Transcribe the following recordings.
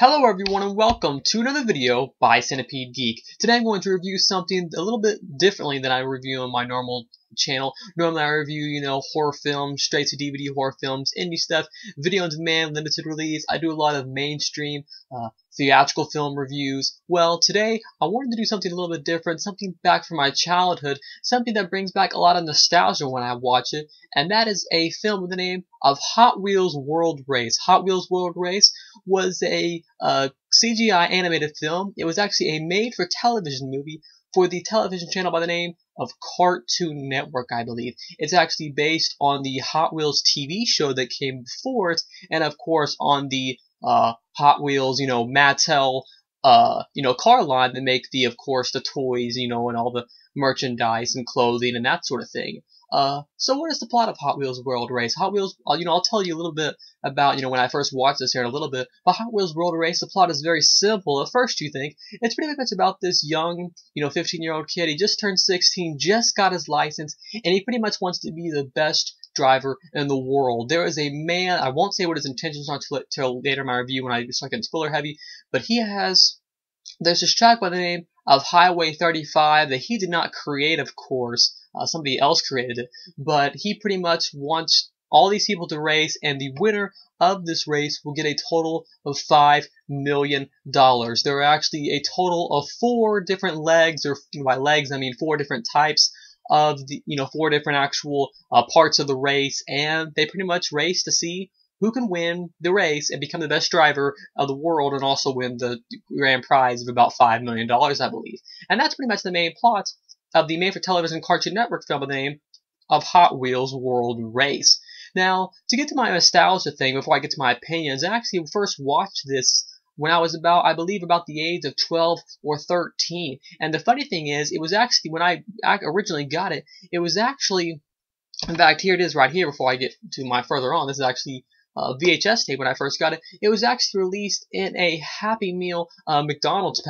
Hello everyone and welcome to another video by Centipede Geek. Today I'm going to review something a little bit differently than I review on my normal channel. Normally I review, horror films, straight to DVD horror films, indie stuff, video on demand, limited release. I do a lot of mainstream theatrical film reviews. Well, today I wanted to do something a little bit different, something back from my childhood, something that brings back a lot of nostalgia when I watch it, and that is a film with the name of Hot Wheels World Race. Hot Wheels World Race was a CGI animated film. It was actually a made-for-television movie for the television channel by the name of Cartoon Network, I believe. It's actually based on the Hot Wheels TV show that came before it, and of course on the Hot Wheels, Mattel, car line that make of course, the toys, and all the merchandise and clothing and that sort of thing. So what is the plot of Hot Wheels World Race? Hot Wheels, I'll tell you a little bit about, when I first watched this here in a little bit, but Hot Wheels World Race, the plot is very simple. At first you think, it's pretty much about this young, 15-year-old kid. He just turned 16, just got his license, and he pretty much wants to be the best driver in the world. There is a man, I won't say what his intentions are till later in my review when I start getting spoiler heavy, but there's this track by the name of Highway 35 that he did not create, of course. Somebody else created it, but he pretty much wants all these people to race, and the winner of this race will get a total of $5 million. There are actually a total of 4 different legs, or by legs I mean 4 different types of the, 4 different actual parts of the race, and they pretty much race to see who can win the race and become the best driver of the world, and also win the grand prize of about $5 million, I believe. And that's pretty much the main plot of the made-for-television Cartoon Network film by the name of Hot Wheels World Race. Now, to get to my nostalgia thing before I get to my opinions, I actually first watched this when I was I believe about the age of 12 or 13. And the funny thing is, it was actually, when I originally got it, it was actually, in fact, here it is right here before I get to my further on. This is actually VHS tape when I first got it. It was actually released in a Happy Meal McDonald's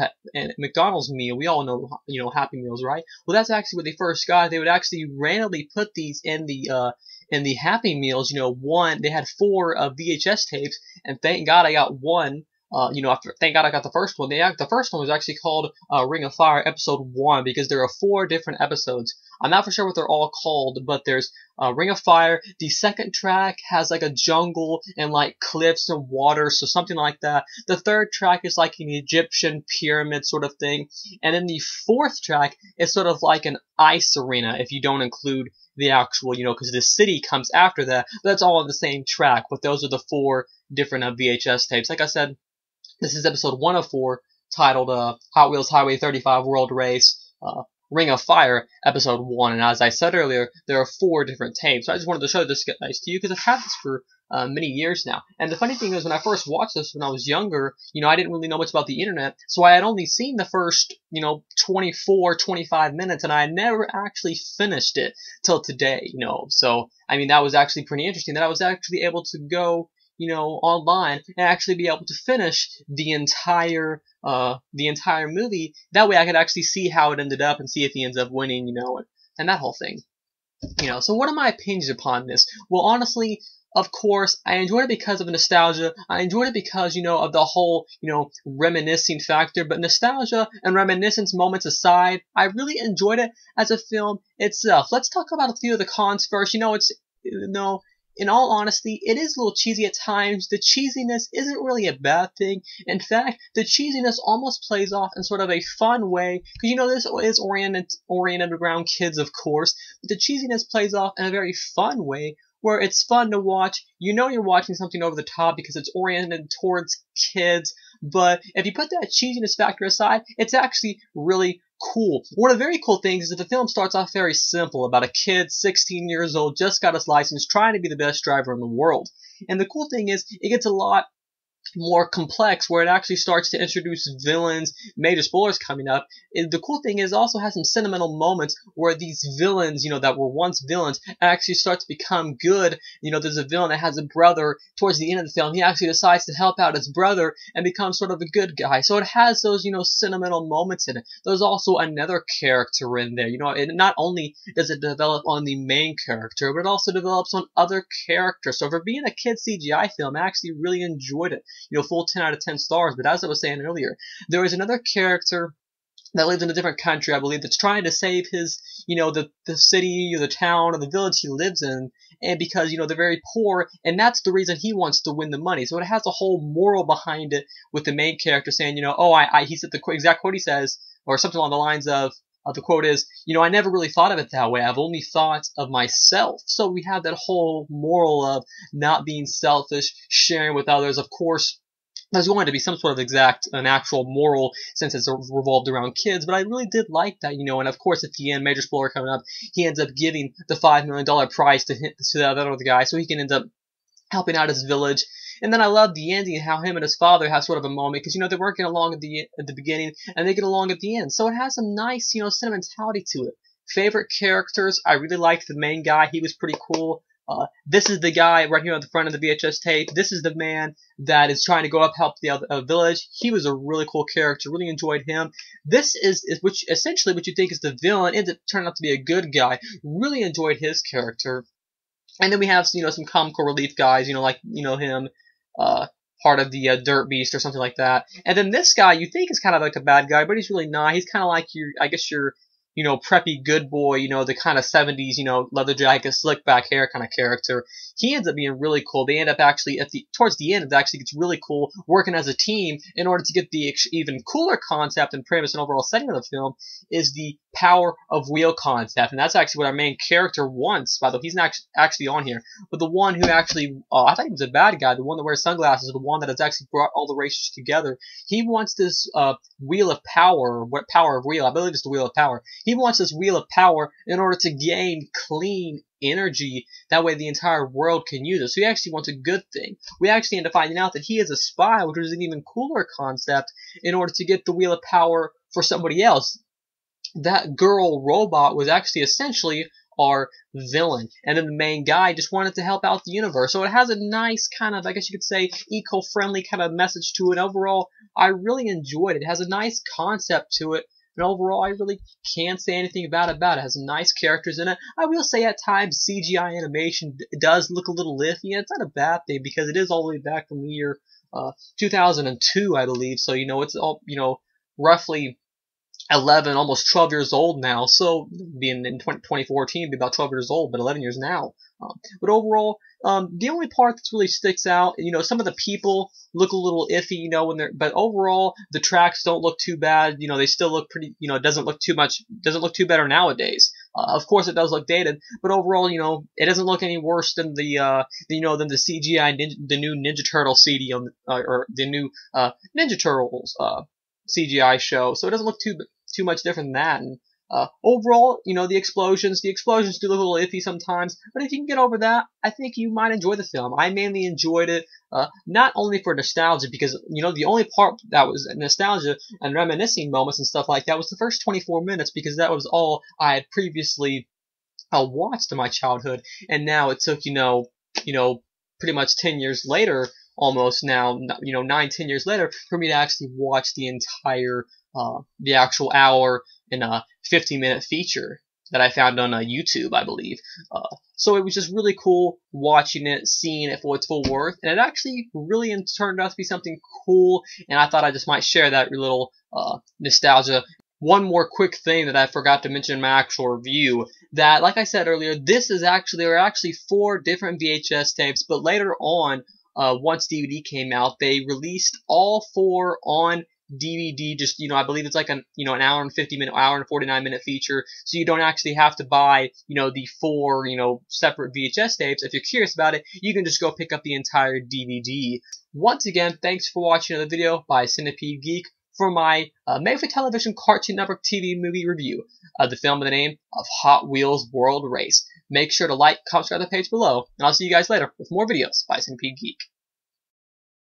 meal. We all know, Happy Meals, right? Well, that's actually what they first got. They would actually randomly put these in the Happy Meals. They had 4 VHS tapes, and thank God I got one. Thank God I got the first one. The first one was actually called Ring of Fire Episode 1, because there are 4 different episodes. I'm not for sure what they're all called, but there's Ring of Fire. The second track has like a jungle and like cliffs and water, so something like that. The third track is like an Egyptian pyramid sort of thing. And then the 4th track is sort of like an ice arena, if you don't include the actual, because the city comes after that. But that's all on the same track, but those are the 4 different VHS tapes. Like I said, this is episode 1 of 4, titled Hot Wheels Highway 35 World Race, Ring of Fire, episode 1. And as I said earlier, there are 4 different tapes. So I just wanted to show this to you, because I've had this for many years now. And the funny thing is, when I first watched this when I was younger, I didn't really know much about the internet, so I had only seen the first, 24, 25 minutes, and I never actually finished it till today, So, I mean, that was actually pretty interesting, that I was actually able to go online and actually be able to finish the entire movie. That way I could actually see how it ended up and see if he ends up winning, and that whole thing. So what are my opinions upon this? Well, honestly, of course, I enjoyed it because of the nostalgia. I enjoyed it because, of the whole, reminiscing factor. But nostalgia and reminiscence moments aside, I really enjoyed it as a film itself. Let's talk about a few of the cons first. In all honesty, it is a little cheesy at times. The cheesiness isn't really a bad thing. In fact, the cheesiness almost plays off in sort of a fun way, because this is oriented around kids, of course, but the cheesiness plays off in a very fun way, where it's fun to watch. You're watching something over the top because it's oriented towards kids, but if you put that cheesiness factor aside, it's actually really cool. One of the very cool things is that the film starts off very simple, about a kid, 16 years old, just got his license, trying to be the best driver in the world. And the cool thing is, it gets a lot more complex, where it actually starts to introduce villains, major spoilers coming up. The cool thing is, it also has some sentimental moments where these villains, that were once villains, actually start to become good. There's a villain that has a brother. Towards the end of the film, he actually decides to help out his brother and becomes sort of a good guy. So it has those, sentimental moments in it. There's also another character in there. And not only does it develop on the main character, but it also develops on other characters. So for being a kid CGI film, I actually really enjoyed it. full 10 out of 10 stars. But as I was saying earlier, there is another character that lives in a different country, I believe, that's trying to save his, the city or the town or the village he lives in, and because, they're very poor, and that's the reason he wants to win the money. So it has a whole moral behind it with the main character saying, he said the exact quote he says, or something along the lines of, the quote is, I never really thought of it that way. I've only thought of myself. So we have that whole moral of not being selfish, sharing with others. Of course, there's going to be some sort of an actual moral since it's revolved around kids, but I really did like that, and of course at the end, major spoiler coming up, he ends up giving the $5 million prize to that other guy so he can end up helping out his village. And then I love the ending, how him and his father have sort of a moment, because, they're working along at the beginning, and they get along at the end. So it has some nice, sentimentality to it. Favorite characters, I really liked the main guy. He was pretty cool. This is the guy right here on the front of the VHS tape. This is the man that is trying to go up help the other village. He was a really cool character. Really enjoyed him. This is which essentially what you think is the villain ends up turning out to be a good guy. Really enjoyed his character. And then we have some comical relief guys. Like him, part of the Dirt Beast or something like that. And then this guy you think is kind of like a bad guy, but he's really not. He's kind of like your preppy good boy, the kind of 70s, leather jacket, slick back hair kind of character. He ends up being really cool. They end up actually towards the end, it actually gets really cool working as a team in order to get the even cooler concept and premise and overall setting of the film is the power of wheel concept. And that's actually what our main character wants, by the way. He's not actually on here. But the one who actually, I thought he was a bad guy, the one that wears sunglasses, the one that has actually brought all the racers together. He wants this wheel of power, what power of wheel? I believe it's the wheel of power. He wants this wheel of power in order to gain clean energy. That way the entire world can use it. So he actually wants a good thing. We actually end up finding out that he is a spy, which is an even cooler concept, in order to get the wheel of power for somebody else. That girl robot was actually essentially our villain. And then the main guy just wanted to help out the universe. So it has a nice kind of, I guess you could say, eco-friendly kind of message to it. Overall, I really enjoyed it. It has a nice concept to it. And overall, I really can't say anything about it. It has nice characters in it. I will say at times CGI animation does look a little iffy. It's not a bad thing because it is all the way back from the year 2002, I believe. So, it's all, roughly 11, almost 12 years old now. So, being in 2014, be about 12 years old, but 11 years now. But overall, the only part that really sticks out, some of the people look a little iffy, but overall, the tracks don't look too bad. They still look pretty, it doesn't look too better nowadays. Of course, it does look dated, but overall, it doesn't look any worse than the CGI, the new Ninja Turtle CD or the new Ninja Turtles CGI show. So it doesn't look too much different than that. And overall, the explosions do look a little iffy sometimes, but if you can get over that, I think you might enjoy the film. I mainly enjoyed it, not only for nostalgia, because, the only part that was nostalgia and reminiscing moments and stuff like that was the first 24 minutes, because that was all I had previously watched in my childhood, and now it took, pretty much 10 years later, almost now, 9-10 years later, for me to actually watch the entire, the actual hour and 50-minute feature that I found on YouTube, I believe. So it was just really cool watching it, seeing it for its full worth, and it actually really turned out to be something cool, and I thought I just might share that little nostalgia. One more quick thing that I forgot to mention in my actual review, that, like I said earlier, there are actually 4 different VHS tapes, but later on, once DVD came out, they released all 4 on DVD, just, I believe it's like an hour and 49-minute feature, so you don't actually have to buy, the 4, separate VHS tapes. If you're curious about it, you can just go pick up the entire DVD. Once again, thanks for watching another video by Centipede Geek for my made-for-television Cartoon Network TV movie review of the film by the name of Hot Wheels World Race. Make sure to like, comment, subscribe to the page below, and I'll see you guys later with more videos by Centipede Geek.